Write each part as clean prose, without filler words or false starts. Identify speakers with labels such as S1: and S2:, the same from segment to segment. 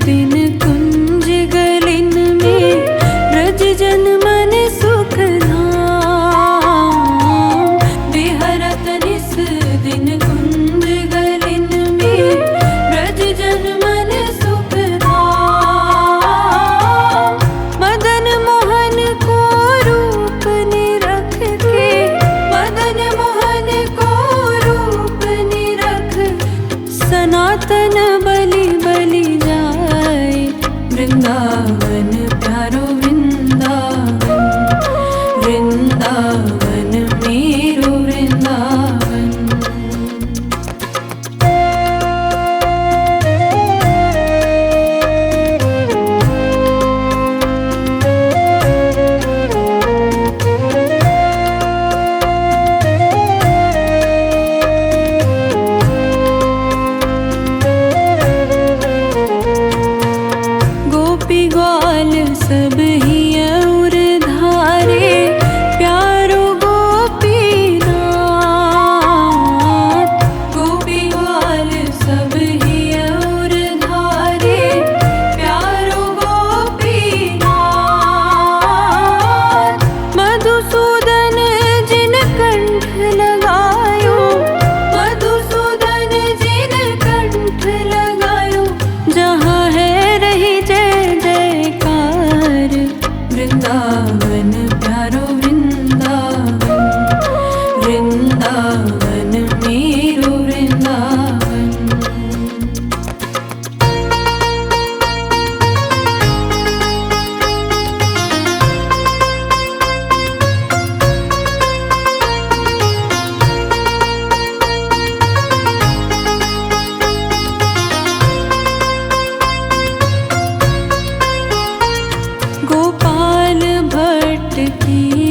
S1: बिन कुंज गलिन में ब्रज जन मन सुख धाम। बिहरत निस दिन कुंज गलिन में ब्रज जन मन सुख धाम। मदन मोहन को रूप निरख के, मदन मोहन को रूप निरख सनातन बलि बलि जाए। वृंदावन प्यारो वृंदावन, वृंदावन मेरो वृंदावन। गोपी ग्वाल सब ही और धारे, प्यारो गोपीनाथ। गोपी ग्वाल सब ही और धारे, प्यारो गोपीनाथ। मधुसूदन जिन कंठ लगायो, मधुसूदन जिन कंठ लगायो। जहाँ है रही जय जयकार। वृंदावन प्यारो वृंदावन, वृंदावन मेरो वृंदावन। गोपाल भट्ट की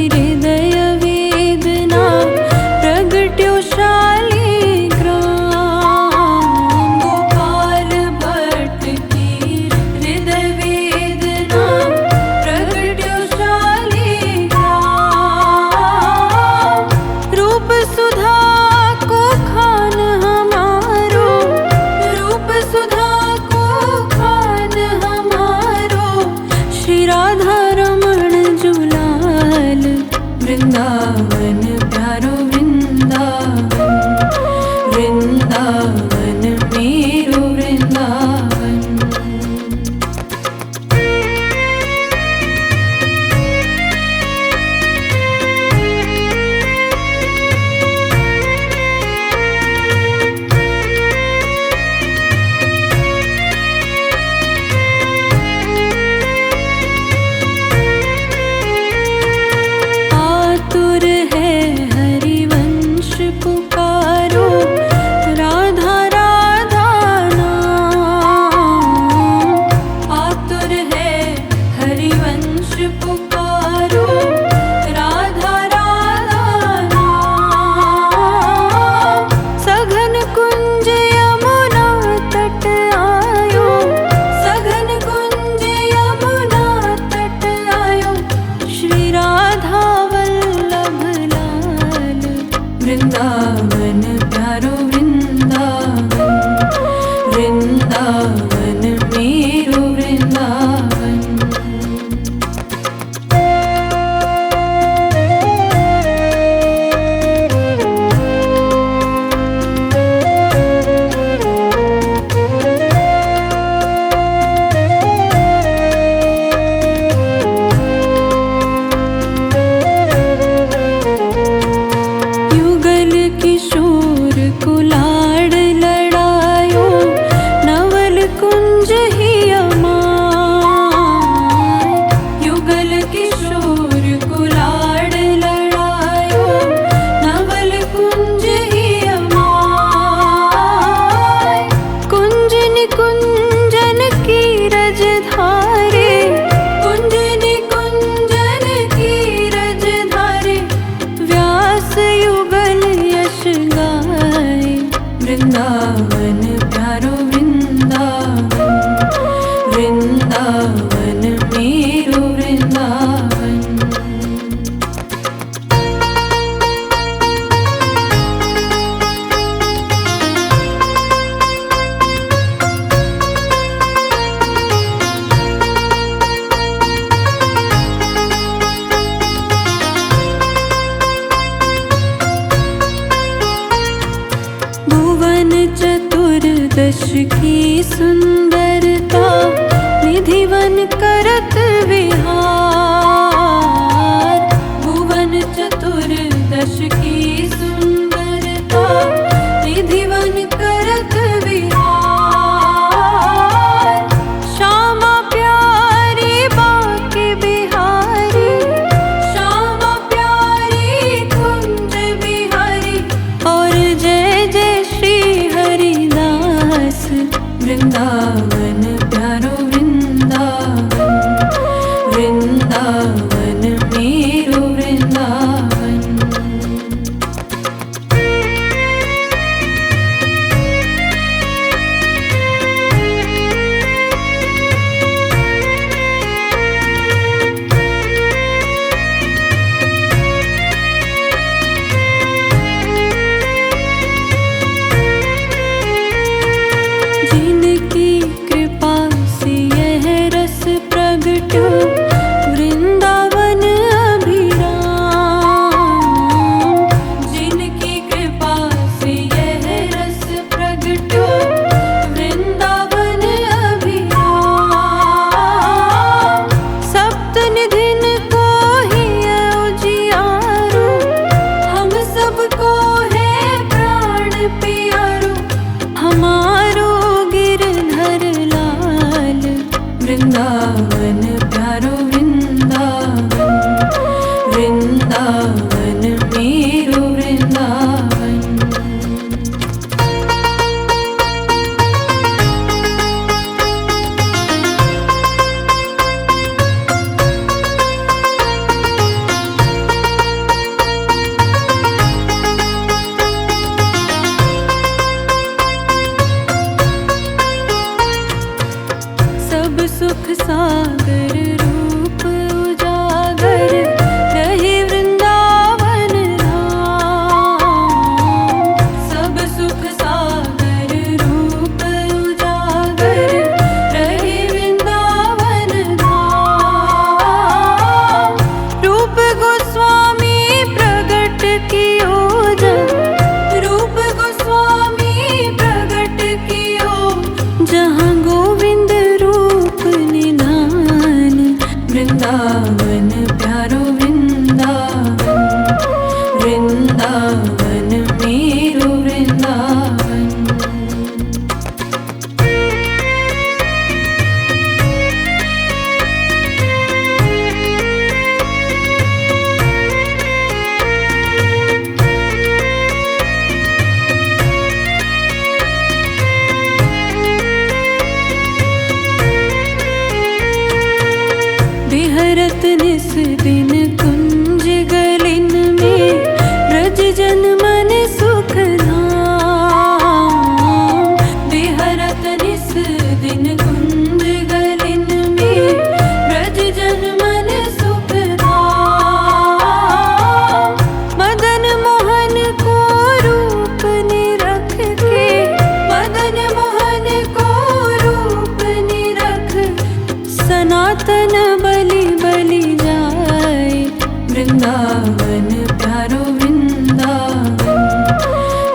S1: की सुंदरता निधिवन करत विहार। भुवन चतुर्दश की सुंदरता निधिवन करत विहार। श्यामा प्यारी बाके बिहारी, श्यामा प्यारी कुंज बिहारी। और जय जय श्री हरिदास वृंदावन प्यारो वृंदावन। वृंदावन मेरो वृंदावन। जिनकी कृपा से यह रस प्रगटो वृंदावन अभिराम। जिनकी कृपा से यह रस प्रगटो वृंदावन अभिराम। सप्त निधिन को ही उजियारो, हम सबको है प्राण प्यारो। हमारो गिरधर लाल वृंदावन प्यारो वृंदावन। वृंदावन मेरो वृंदावन। सब सुख सागर रूप उजागर रहे वृंदावन धाम। सब सुख सागर रूप उजागर रहे वृंदावन धाम। रूप गोस्वामी प्रगट कियो जब, रूप गोस्वामी प्रगट कियो जहाँ गोविंद रूप निधान। वृंदावन प्यारो वृंदावन। वृंदावन मेरो वृंदावन। विहरत निस दिन कुंज गलिन में ब्रज जन मन सुख धाम। विहरत निस दिन कुंज गलिन में ब्रज जन मन सुख धाम। मदन मोहन को रूप निरख के, मदन मोहन को रूप निरख सनातन बलि बलि जाए। वृंदावन प्यारो वृंदावन।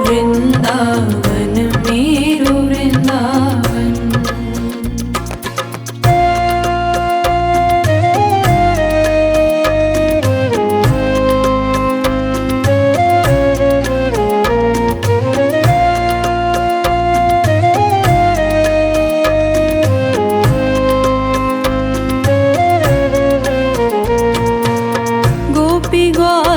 S1: वृंदावन मेरो वृंदावन। गोपी ग्वाल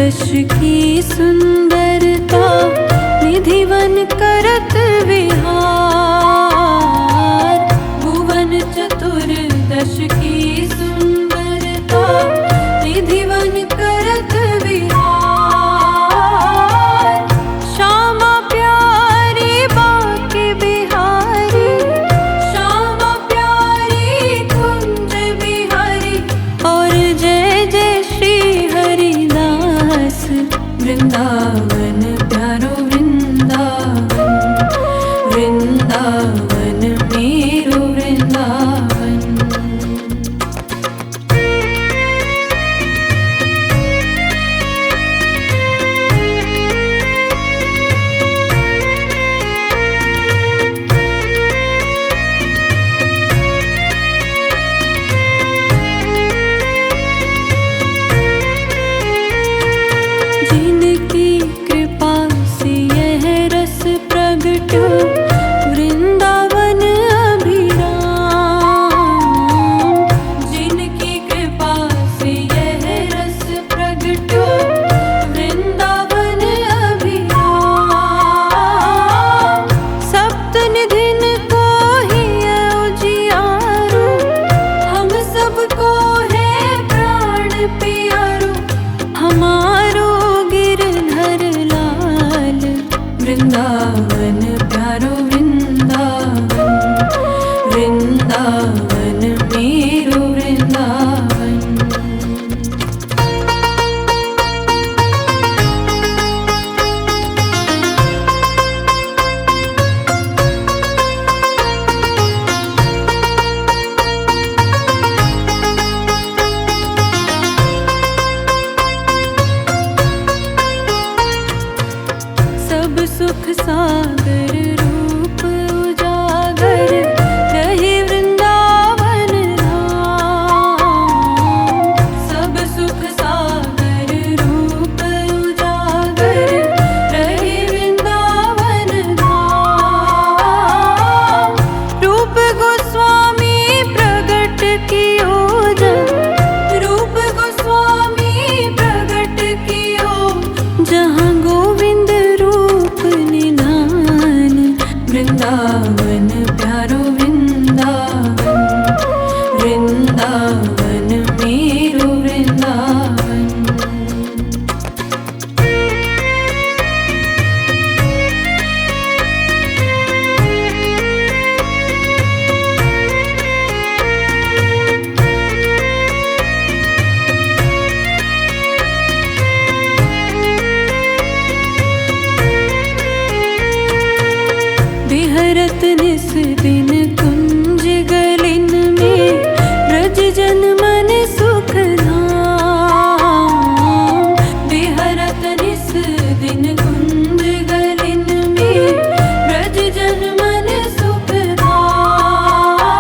S1: दश की सुंदरता निधिवन करत विहार। भुवन चतुर्दश की सुंदरता निधिवन करत विहार। श्यामा प्यारी बाके बिहारी, श्यामा प्यारी कुंज बिहारी। और जय जय श्री हरिदास वृंदावन प्यारो वृंदावन। वृंदावन मेरो वृंदावन। जिनकी कृपा से यह रस प्रगट वृंदावन अभिराम। जिनकी कृपा से यह रस प्रगट वृंदावन अभिराम। सप्त निधिन को ही उजियारो, हम सबको है प्राण प्यारो। हमारो गिरधर लाल वृंदावन प्यारो वृंदावन। वृंदावन मेरो वृंदावन। सब सुख सागर रूप उजागर रहे वृंदावन धाम। सब सुख सागर रूप उजागर रहे वृंदावन धाम। रूप गोस्वामी प्रगट कियो जब, रूप गोस्वामी प्रगट कियो जहाँ गोविंद रूप निधान। वृंदावन प्यारो वृंदावन। वृंदावन मेरो वृंदावन। बिहरत निस दिन कुंज गलिन में ब्रज जन मन सुख धाम। बिहरत निस दिन कुंज गलिन में ब्रज जन मन सुख धाम।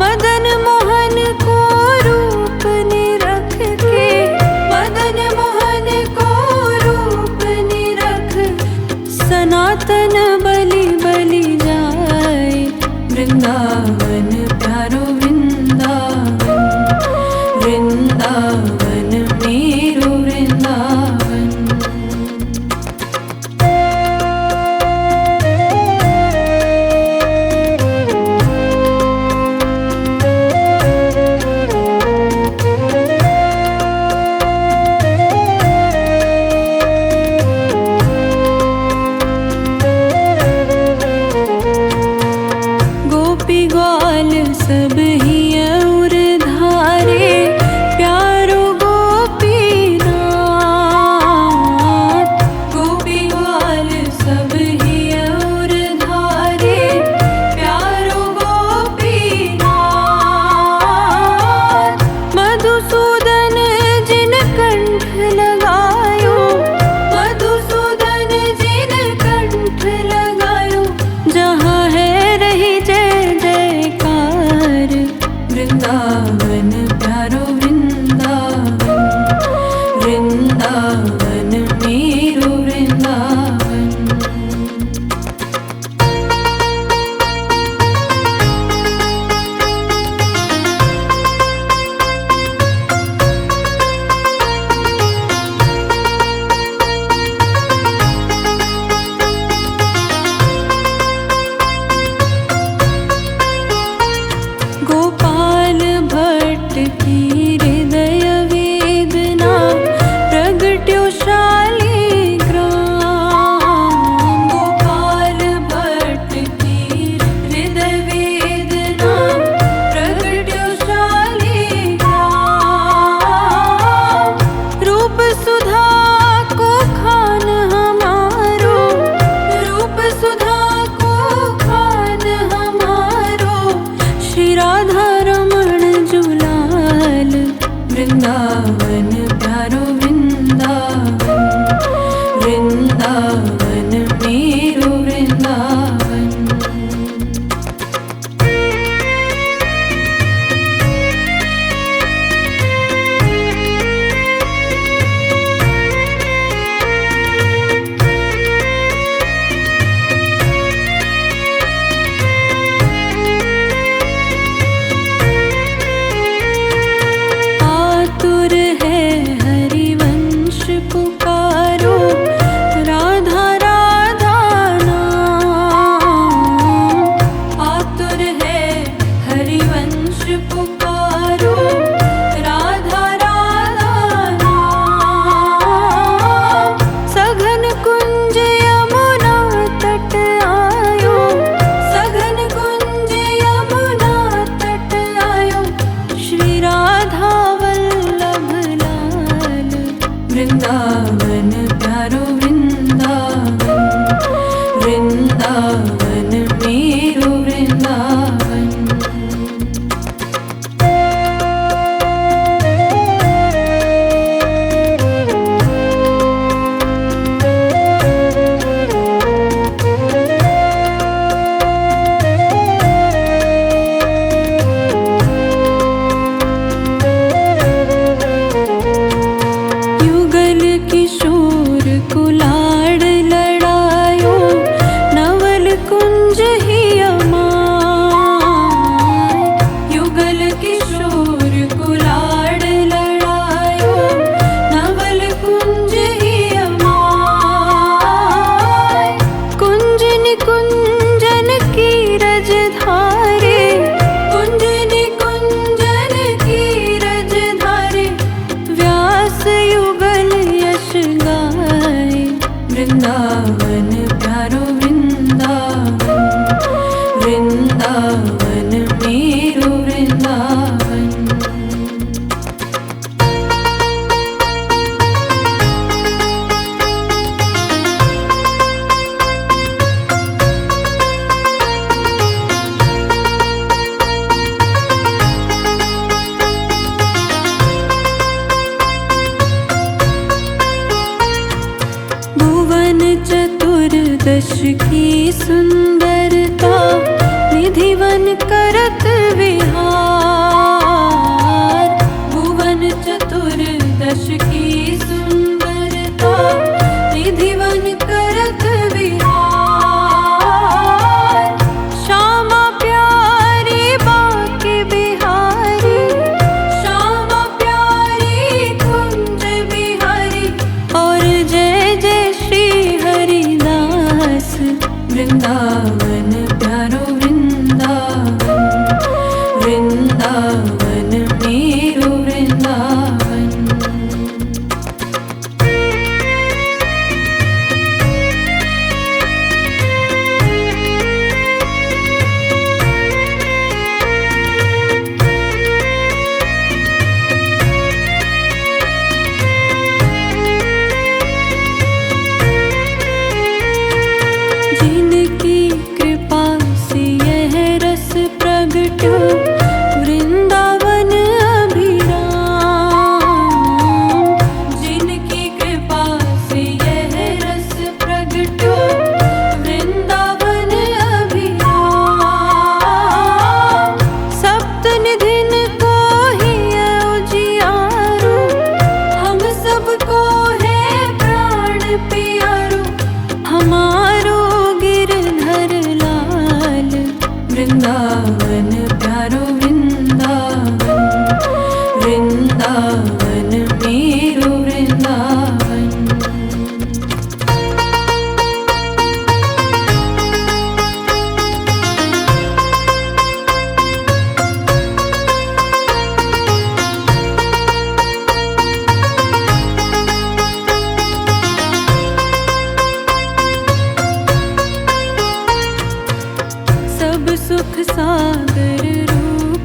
S1: मदन मोहन को रूप निरख के, मदन मोहन को रूप निरख सनातन बलि बलि जाए। वृंदावन प्यारो वृंदावन। वृंदावन मेरो वृंदावन। गोपी ग्वाल मेरो वृंदावन। आतुर है हरिवंश पुकारो, राधा राधा नाम। आतुर है हरिवंश पुकारो, राधा राधा नाम। सघन कुंज यमुना तट आयो, सघन कुंज यमुना तट आयो। श्री राधा वल्लभ लाल, वृंदावन प्यारो वृंदावन। वृंदावन मेरो वृंदावन। युगल किशोर कुलाड़ लड़ायो, नवल कुंज ही अमाय। युगल किशोर कुलाड़ लड़ायो, नवल कुंज ही अमाय। कुंज निकुंजन की रजधारे, कुंज निकुंजन की रजधारे। व्यास युगल यश गाए, वृंदावन प्यारो वृंदावन। वृंदावन मेरो वृंदावन। भुवन चतुर्दश की सुंदरता, निधिवन करत विहार। भुवन चतुर्दश की सुंदरता, निधिवन करत विहार। श्यामा प्यारी बाके बिहारी, श्यामा प्यारी कुंज बिहारी। और जय जय श्री हरिदास, वृंदावन प्यारो वृंदावन। वृंदावन मेरो वृंदावन। जिनकी कृपा से यह रस प्रगटो, वृंदावन अभिराम। जिनकी कृपा से यह रस प्रगटो, वृंदावन अभिराम। सप्त निधिन को ही उजियारो, हम सबको है प्राण प्यारो। हमारो गिरधर लाल, वृंदावन प्यारो वृंदावन। वृंदावन मेरो वृंदावन। सब सुख सागर रूप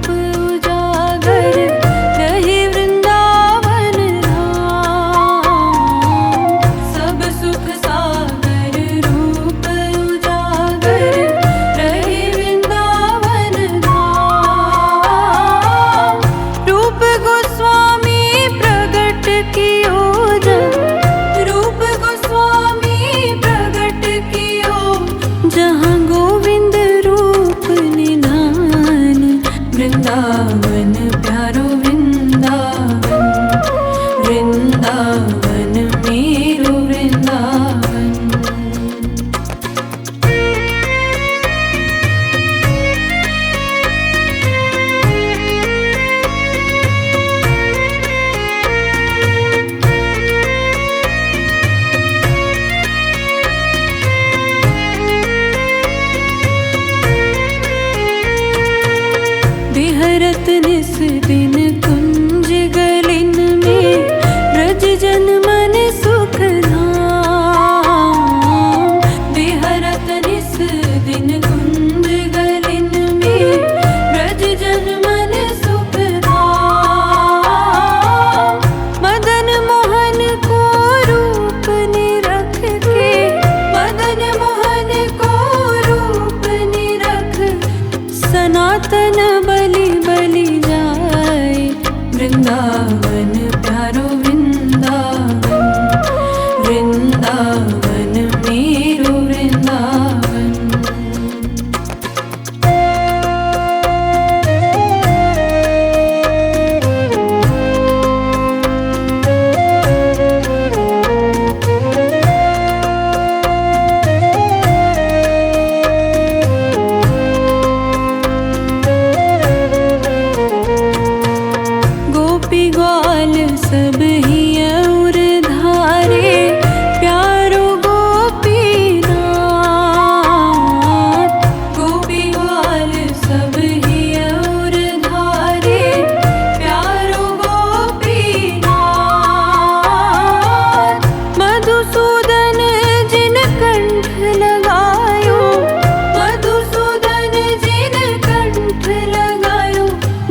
S1: लगायो, मधुसूदन जी ने कंठ लगायो।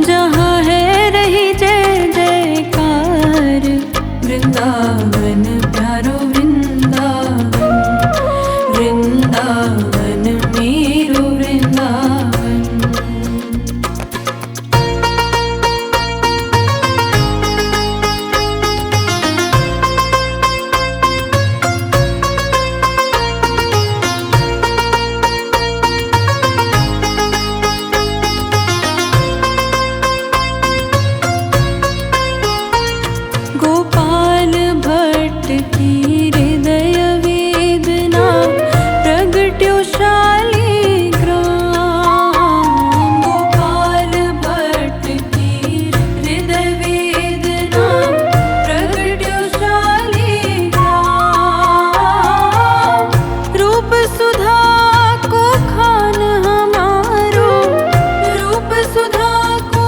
S1: जहाँ है रही जय जयकार, वृंदावन प्यारो वृंदावन, वृंदावन मेरो वृंदावन। गोपाल भट्ट की हृदय वेदना, प्रगट्यो शालिग्राम। गोपाल भट्ट की हृदय वेदना, प्रगट्यो शालिग्राम। रूप सुधा को खान हमारो, रूप सुधा को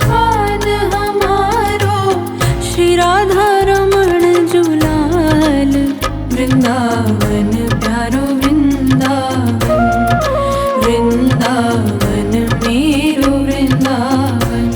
S1: खान हमारो। श्री राधा रमण जुलाल, वृंदावन प्यारो वृंदावन, वृंदावन मेरो वृंदावन।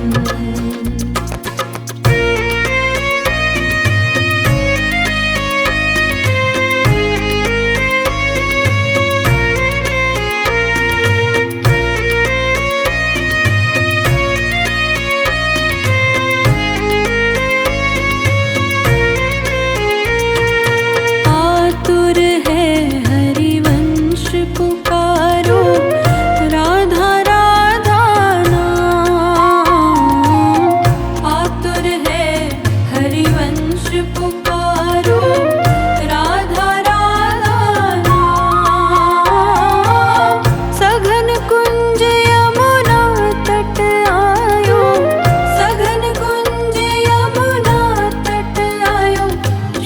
S1: आतुर है हरिवंश पुकारो, राधा राधा नाम। आतुर है हरिवंश पुकारो, राधा राधा नाम। सघन कुंज यमुना तट आयो, सघन कुंज यमुना तट आयो।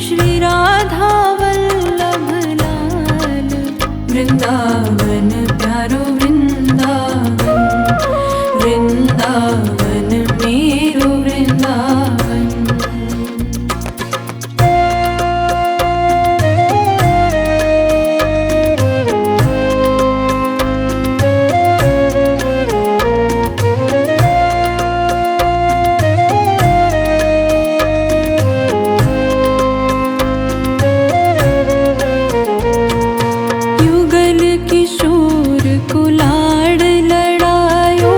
S1: श्री राधा वल्लभ लाल, वृंदावन प्यारो वृंदावन, वृंदावन मेरो वृंदावन। युगल किशोर कुलाड़ लड़ायो,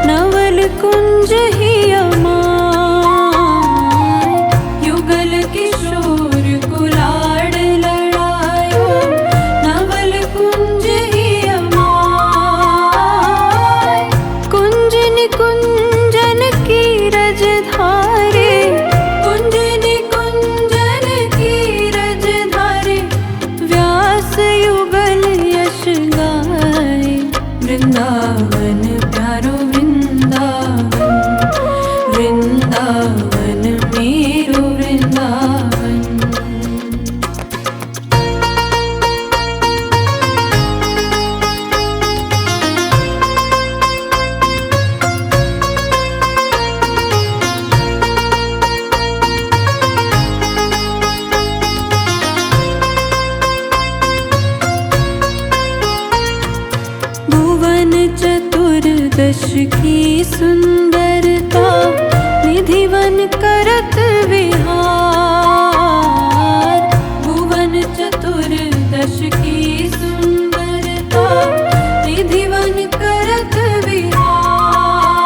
S1: नवल कुंज ही अमाय। युगल किशोर कुलाड़ लड़ायो, नवल कुंज ही अमाय। कुंज निकुंजन की रज धारे, कुंज निकुंजन की रज धारे। व्यास युगल यश गाए, वृंदावन प्यारो वृंदावन, वृंदावन मेरो वृंदावन। भुवन चतुर्दश की सुंदरता, निधिवन करत विहार। भुवन चतुर्दश की सुंदरता, निधिवन करत विहार।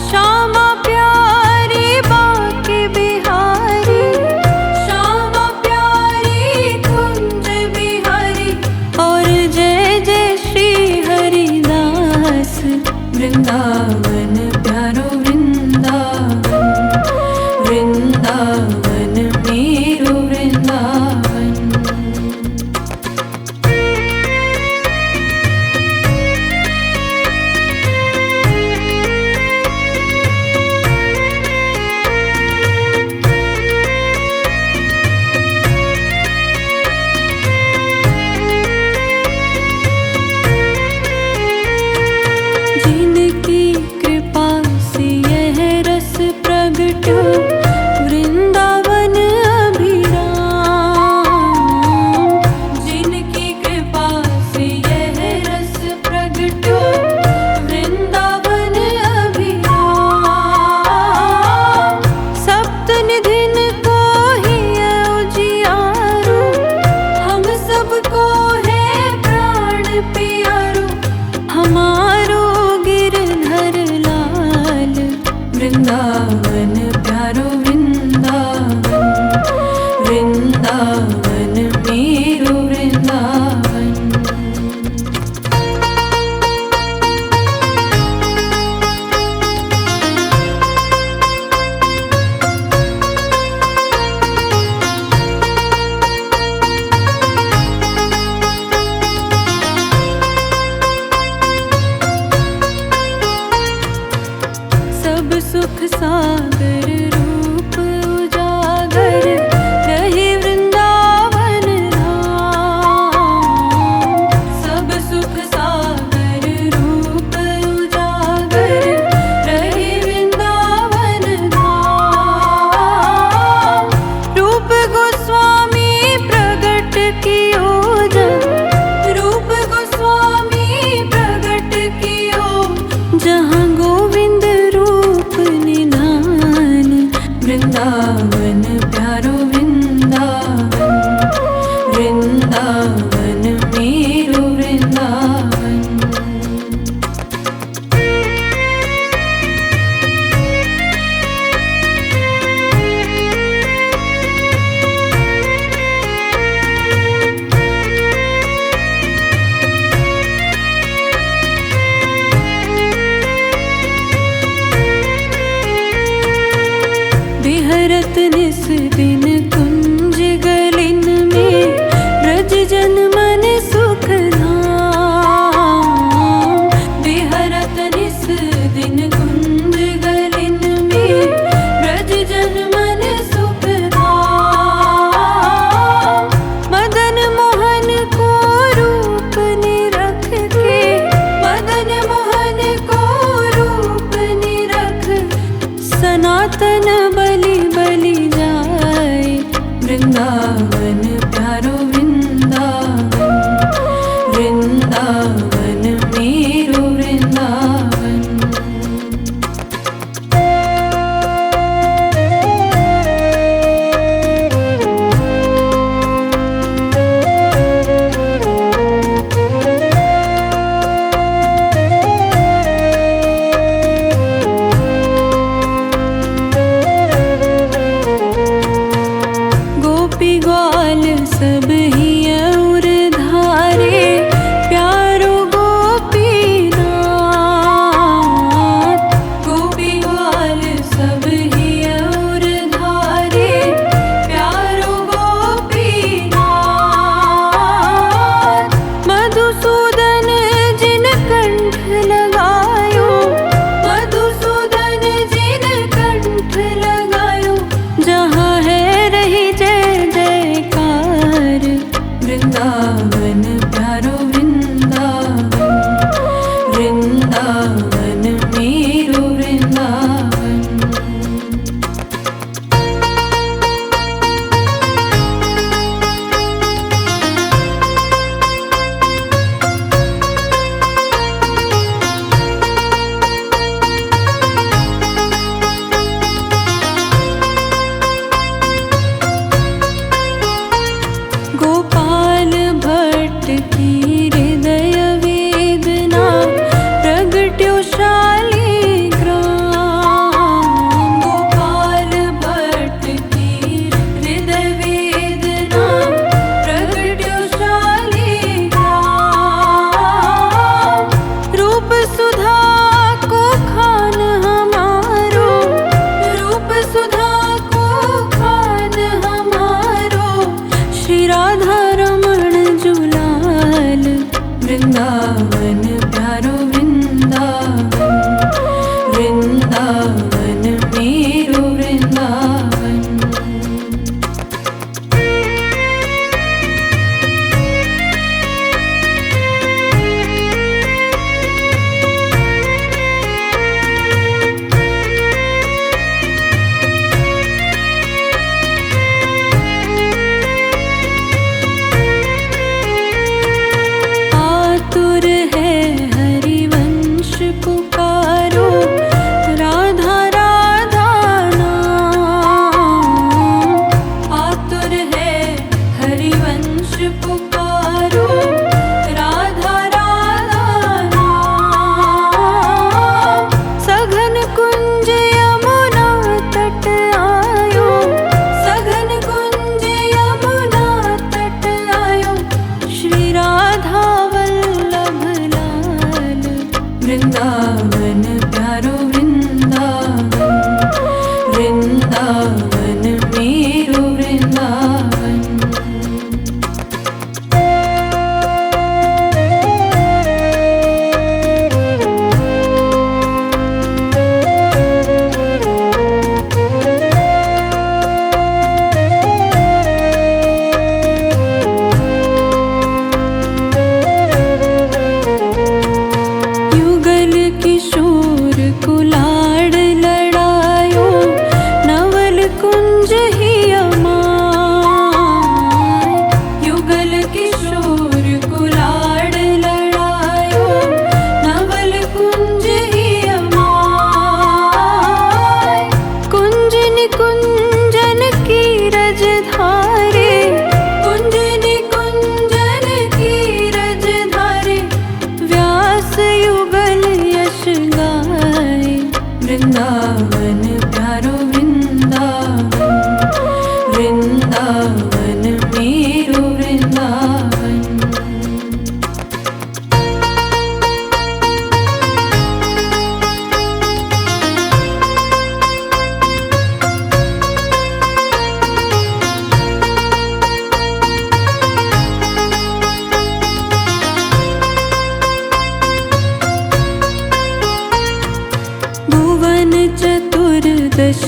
S1: श्यामा प्यारी बाके बिहारी, श्यामा प्यारी कुंज बिहारी। और जय जय श्री हरिदास, वृंदावन प्यारो वृंदावन, वृंदावन मेरो वृंदावन। वृंदावन मेरो वृंदावन। बिहरत निस दिन कुंज गलिन में ब्रज जन मन सुख धाम। बिहरत निस दिन कुंज गलिन में ब्रज जन मन सुख धाम। मदन मोहन को रूप निरख के, मदन मोहन को रूप निरख सनातन बलि बलि जाए। वृंदावन प्यारो वृंदावन, वृंदावन मेरो वृंदावन। गोपी ग्वाल सब ही और धारे, प्यारो गोपीनाथ। गोपी ग्वाल सब ही और धारे, प्यारो गोपीनाथ। मधुसूदन जिन कंठ लगायो, मधुसूदन जिन कंठ लगायो। जहाँ है रही जय जयकार। वृंदावन प्यारो वृंदावन, वृंदावन मेरो वृंदावन। गोपाल भट्ट की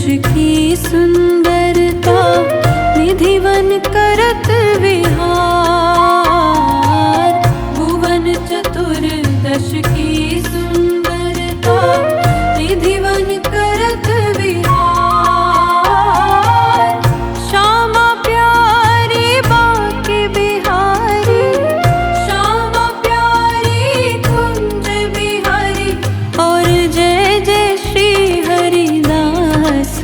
S1: की सुंदरता निधिवन करत विहार। भुवन चतुर्दश की सुंदरता निधिवन करत विहार। श्यामा प्यारी बाके बिहारी, श्यामा प्यारी कुंज बिहारी। और जय जय श्री हरिदास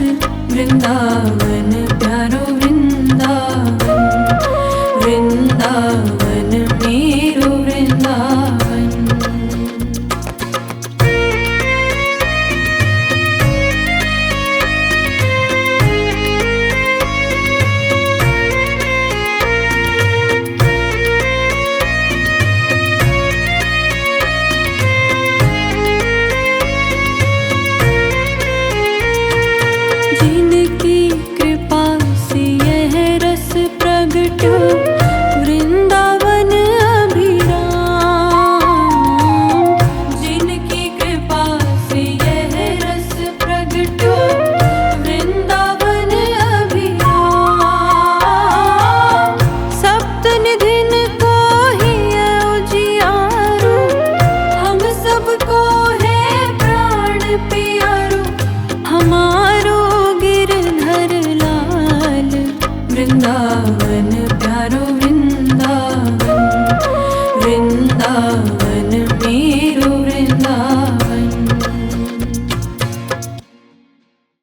S1: वृंदावन प्यारो वृंदावन, वृंदावन मेरो वृंदावन। जिनकी कृपा से यह रस प्रगट